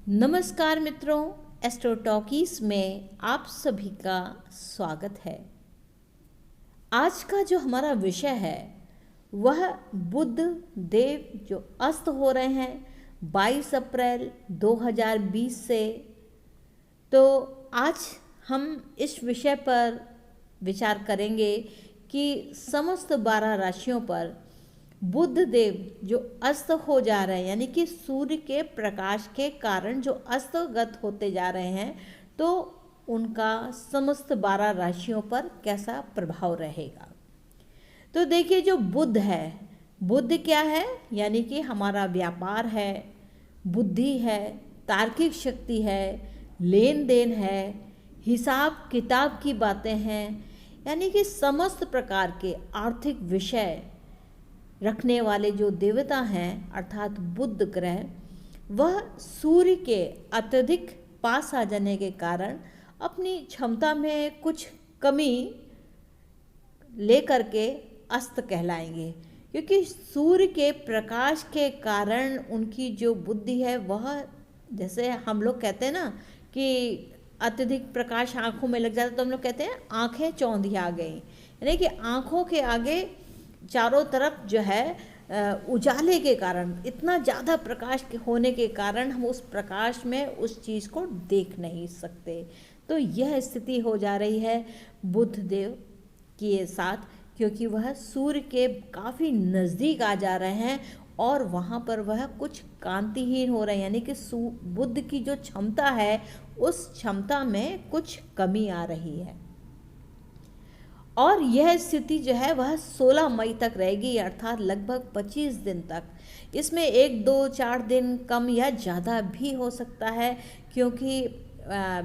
नमस्कार मित्रों, astro talkies में आप सभी का स्वागत है। आज का जो हमारा विषय है वह बुध देव जो अस्त हो रहे हैं 22 अप्रैल 2020 से। तो आज हम इस विषय पर विचार करेंगे कि समस्त 12 राशियों पर बुध देव जो अस्त हो जा रहे हैं, यानी कि सूर्य के प्रकाश के कारण जो अस्तगत होते जा रहे हैं, तो उनका समस्त 12 राशियों पर कैसा प्रभाव रहेगा। तो देखिए, जो बुध है, बुध क्या है? यानी कि हमारा व्यापार है, बुद्धि है, तार्किक शक्ति है, लेन देन है, हिसाब किताब की बातें हैं, यानी कि समस्त प्रकार के आर्थिक विषय रखने वाले जो देवता हैं अर्थात बुध ग्रह, वह सूर्य के अत्यधिक पास आ जाने के कारण अपनी क्षमता में कुछ कमी लेकर के अस्त कहलाएंगे, क्योंकि सूर्य के प्रकाश के कारण उनकी जो बुद्धि है वह, जैसे हम लोग कहते हैं ना कि अत्यधिक प्रकाश आँखों में लग जाता, तो हम लोग कहते हैं आँखें चौंधिया गई, यानी कि आँखों के आगे चारों तरफ जो है उजाले के कारण, इतना ज़्यादा प्रकाश होने के कारण हम उस प्रकाश में उस चीज़ को देख नहीं सकते। तो यह स्थिति हो जा रही है बुध देव के साथ, क्योंकि वह सूर्य के काफ़ी नज़दीक आ जा रहे हैं और वहाँ पर वह कुछ कांतिहीन हो रहे हैं, यानी कि बुध की जो क्षमता है उस क्षमता में कुछ कमी आ रही है। और यह स्थिति जो है वह 16 मई तक रहेगी, अर्थात लगभग 25 दिन तक। इसमें 1, 2, 4 दिन कम या ज़्यादा भी हो सकता है, क्योंकि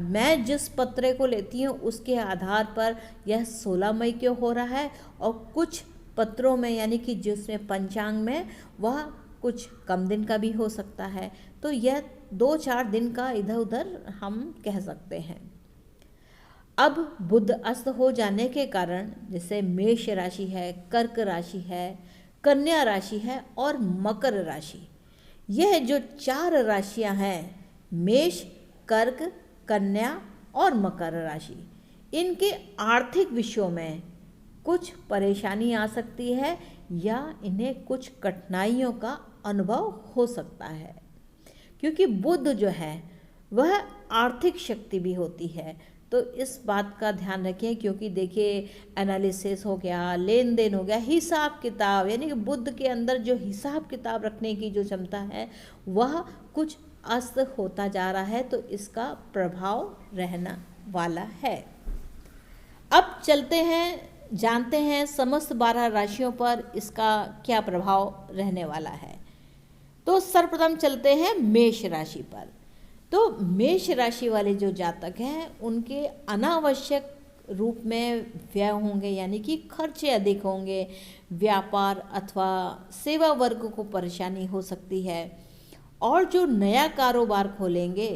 मैं जिस पत्रे को लेती हूँ उसके आधार पर यह 16 मई को हो रहा है, और कुछ पत्रों में यानी कि जिसमें पंचांग में वह कुछ कम दिन का भी हो सकता है। तो यह 2-4 दिन का इधर उधर हम कह सकते हैं। अब बुध अस्त हो जाने के कारण जैसे मेष राशि है, कर्क राशि है, कन्या राशि है और मकर राशि, यह जो 4 राशियां हैं, मेष, कर्क, कन्या और मकर राशि, इनके आर्थिक विषयों में कुछ परेशानी आ सकती है या इन्हें कुछ कठिनाइयों का अनुभव हो सकता है, क्योंकि बुध जो है वह आर्थिक शक्ति भी होती है। तो इस बात का ध्यान रखें, क्योंकि देखिए एनालिसिस हो गया, लेन देन हो गया, हिसाब किताब, यानी कि बुध के अंदर जो हिसाब किताब रखने की जो क्षमता है वह कुछ अस्त होता जा रहा है, तो इसका प्रभाव रहना वाला है। अब चलते हैं, जानते हैं समस्त 12 राशियों पर इसका क्या प्रभाव रहने वाला है। तो सर्वप्रथम चलते हैं मेष राशि पर। तो मेष राशि वाले जो जातक हैं उनके अनावश्यक रूप में व्यय होंगे, यानी कि खर्चे अधिक होंगे, व्यापार अथवा सेवा वर्ग को परेशानी हो सकती है, और जो नया कारोबार खोलेंगे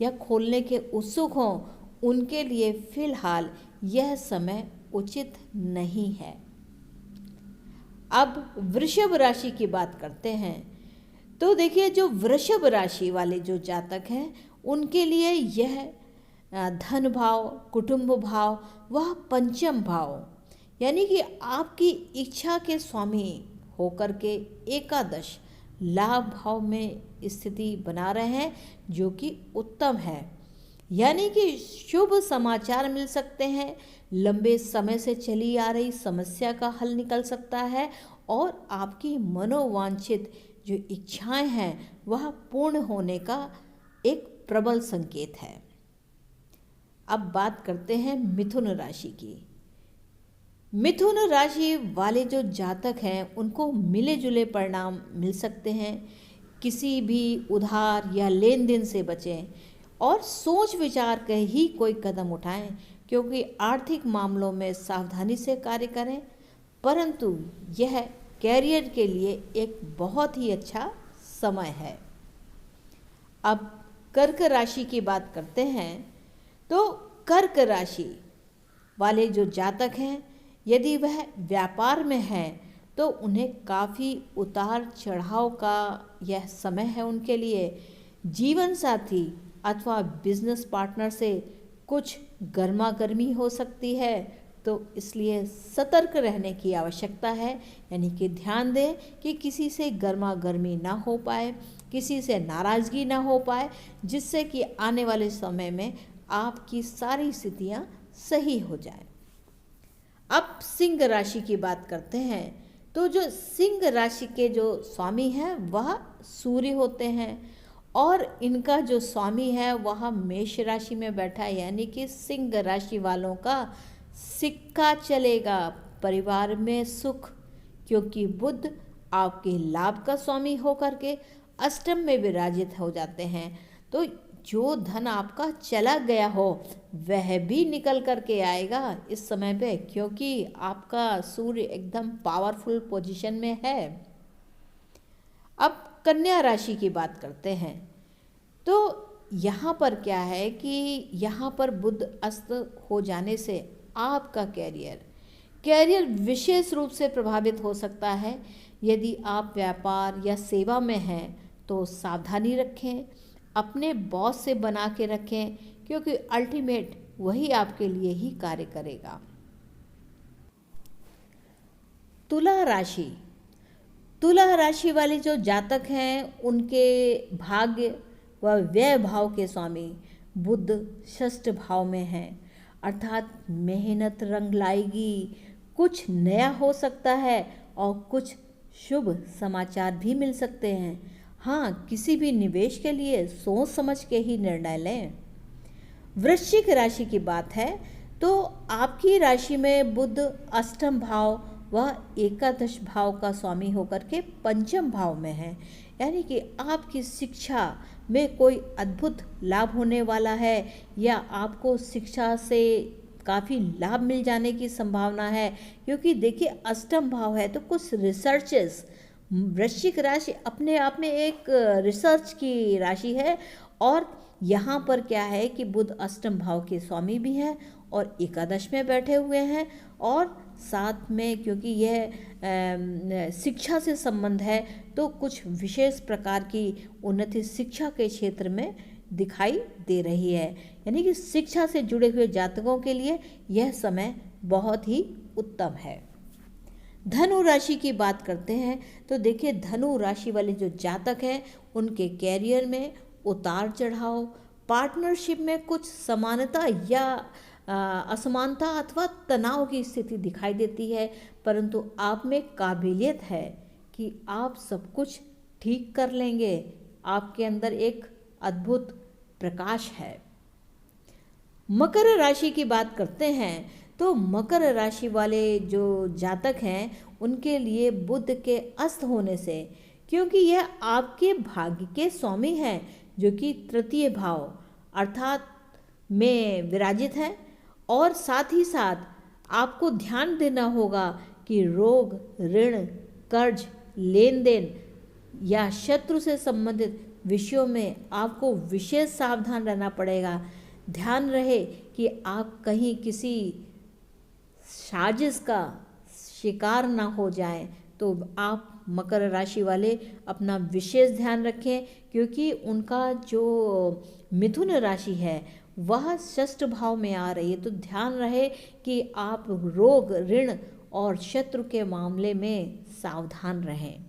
या खोलने के उत्सुक हों उनके लिए फिलहाल यह समय उचित नहीं है। अब वृषभ राशि की बात करते हैं। तो देखिए, जो वृषभ राशि वाले जो जातक हैं उनके लिए यह धन भाव, कुटुंब भाव, वह पंचम भाव, यानी कि आपकी इच्छा के स्वामी होकर के एकादश लाभ भाव में स्थिति बना रहे हैं, जो कि उत्तम है। यानी कि शुभ समाचार मिल सकते हैं, लंबे समय से चली आ रही समस्या का हल निकल सकता है, और आपकी मनोवांछित जो इच्छाएं हैं वह पूर्ण होने का एक प्रबल संकेत है। अब बात करते हैं मिथुन राशि की। मिथुन राशि वाले जो जातक हैं उनको मिले जुले परिणाम मिल सकते हैं। किसी भी उधार या लेन देन से बचें और सोच विचार कर ही कोई कदम उठाएं, क्योंकि आर्थिक मामलों में सावधानी से कार्य करें, परंतु यह कैरियर के लिए एक बहुत ही अच्छा समय है। अब कर्क राशि की बात करते हैं। तो कर्क राशि वाले जो जातक हैं, यदि वह व्यापार में हैं तो उन्हें काफ़ी उतार चढ़ाव का यह समय है उनके लिए। जीवन साथी अथवा बिजनेस पार्टनर से कुछ गर्मा गर्मी हो सकती है, तो इसलिए सतर्क रहने की आवश्यकता है। यानी कि ध्यान दें कि किसी से गर्मा गर्मी ना हो पाए, किसी से नाराज़गी ना हो पाए, जिससे कि आने वाले समय में आपकी सारी स्थितियाँ सही हो जाए। अब सिंह राशि की बात करते हैं। तो जो सिंह राशि के जो स्वामी हैं वह सूर्य होते हैं, और इनका जो स्वामी है वह मेष राशि में बैठा है। यानी कि सिंह राशि वालों का सिक्का चलेगा, परिवार में सुख, क्योंकि बुध आपके लाभ का स्वामी होकर के अष्टम में विराजित हो जाते हैं। तो जो धन आपका चला गया हो वह भी निकल करके आएगा इस समय पे, क्योंकि आपका सूर्य एकदम पावरफुल पोजीशन में है। अब कन्या राशि की बात करते हैं। तो यहाँ पर क्या है कि यहाँ पर बुध अस्त हो जाने से आपका कैरियर विशेष रूप से प्रभावित हो सकता है। यदि आप व्यापार या सेवा में हैं तो सावधानी रखें, अपने बॉस से बना के रखें, क्योंकि अल्टीमेट वही आपके लिए ही कार्य करेगा। तुला राशि वाले जो जातक हैं उनके भाग्य व व्यय भाव के स्वामी बुध षष्ठ भाव में हैं, अर्थात मेहनत रंग लाएगी, कुछ नया हो सकता है और कुछ शुभ समाचार भी मिल सकते हैं। हाँ, किसी भी निवेश के लिए सोच समझ के ही निर्णय लें। वृश्चिक राशि की बात है तो आपकी राशि में बुध अष्टम भाव व एकादश भाव का स्वामी होकर के पंचम भाव में है। यानी कि आपकी शिक्षा में कोई अद्भुत लाभ होने वाला है, या आपको शिक्षा से काफ़ी लाभ मिल जाने की संभावना है, क्योंकि देखिए अष्टम भाव है तो कुछ रिसर्चेस, वृश्चिक राशि अपने आप में एक रिसर्च की राशि है। और यहाँ पर क्या है कि बुध अष्टम भाव के स्वामी भी हैं और एकादश में बैठे हुए हैं, और साथ में क्योंकि यह शिक्षा से संबंध है तो कुछ विशेष प्रकार की उन्नति शिक्षा के क्षेत्र में दिखाई दे रही है। यानी कि शिक्षा से जुड़े हुए जातकों के लिए यह समय बहुत ही उत्तम है। धनु राशि की बात करते हैं तो देखिए धनु राशि वाले जो जातक हैं उनके कैरियर में उतार चढ़ाव, पार्टनरशिप में कुछ समानता या असमानता अथवा तनाव की स्थिति दिखाई देती है, परंतु आप में काबिलियत है कि आप सब कुछ ठीक कर लेंगे। आपके अंदर एक अद्भुत प्रकाश है। मकर राशि की बात करते हैं तो मकर राशि वाले जो जातक हैं उनके लिए बुध के अस्त होने से, क्योंकि यह आपके भाग्य के स्वामी हैं जो कि तृतीय भाव अर्थात में विराजित है, और साथ ही साथ आपको ध्यान देना होगा कि रोग, ऋण, कर्ज, लेन देन या शत्रु से संबंधित विषयों में आपको विशेष सावधान रहना पड़ेगा। ध्यान रहे कि आप कहीं किसी साजिश का शिकार ना हो जाएं, तो आप मकर राशि वाले अपना विशेष ध्यान रखें, क्योंकि उनका जो मिथुन राशि है वह षष्ठ भाव में आ रही है। तो ध्यान रहे कि आप रोग, ऋण और शत्रु के मामले में सावधान रहें।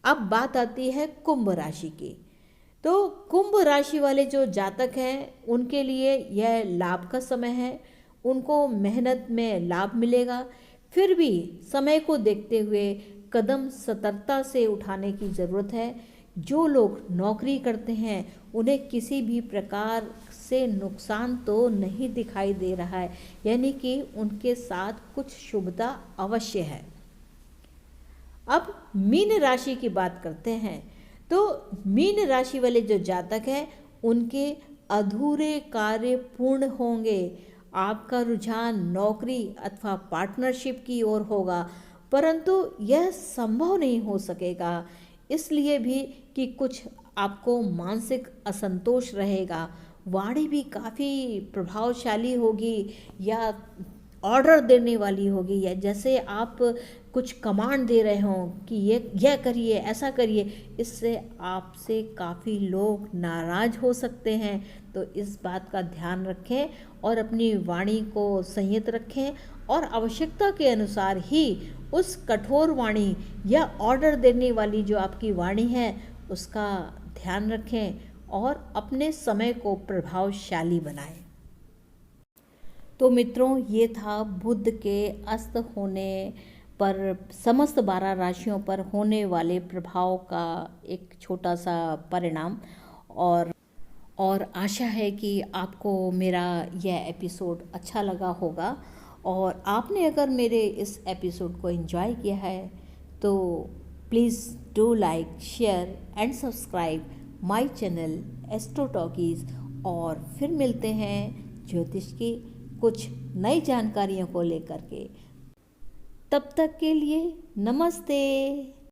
अब बात आती है कुंभ राशि की। तो कुंभ राशि वाले जो जातक हैं उनके लिए यह लाभ का समय है, उनको मेहनत में लाभ मिलेगा। फिर भी समय को देखते हुए कदम सतर्कता से उठाने की ज़रूरत है। जो लोग नौकरी करते हैं उन्हें किसी भी प्रकार से नुकसान तो नहीं दिखाई दे रहा है, यानी कि उनके साथ कुछ शुभता अवश्य है। अब मीन राशि की बात करते हैं तो मीन राशि वाले जो जातक हैं उनके अधूरे कार्य पूर्ण होंगे। आपका रुझान नौकरी अथवा पार्टनरशिप की ओर होगा, परंतु यह संभव नहीं हो सकेगा, इसलिए भी कि कुछ आपको मानसिक असंतोष रहेगा। वाणी भी काफ़ी प्रभावशाली होगी या ऑर्डर देने वाली होगी, या जैसे आप कुछ कमांड दे रहे हों कि ये यह करिए, ऐसा करिए, इससे आपसे काफ़ी लोग नाराज़ हो सकते हैं। तो इस बात का ध्यान रखें और अपनी वाणी को संयत रखें और आवश्यकता के अनुसार ही उस कठोर वाणी या ऑर्डर देने वाली जो आपकी वाणी है उसका ध्यान रखें और अपने समय को प्रभावशाली बनाएं। तो मित्रों, ये था बुध के अस्त होने पर समस्त 12 राशियों पर होने वाले प्रभाव का एक छोटा सा परिणाम। और आशा है कि आपको मेरा यह एपिसोड अच्छा लगा होगा। और आपने अगर मेरे इस एपिसोड को एंजॉय किया है तो please do like, share and subscribe my channel astro talkies. और फिर मिलते हैं ज्योतिष की कुछ नई जानकारियों को लेकर के। तब तक के लिए नमस्ते।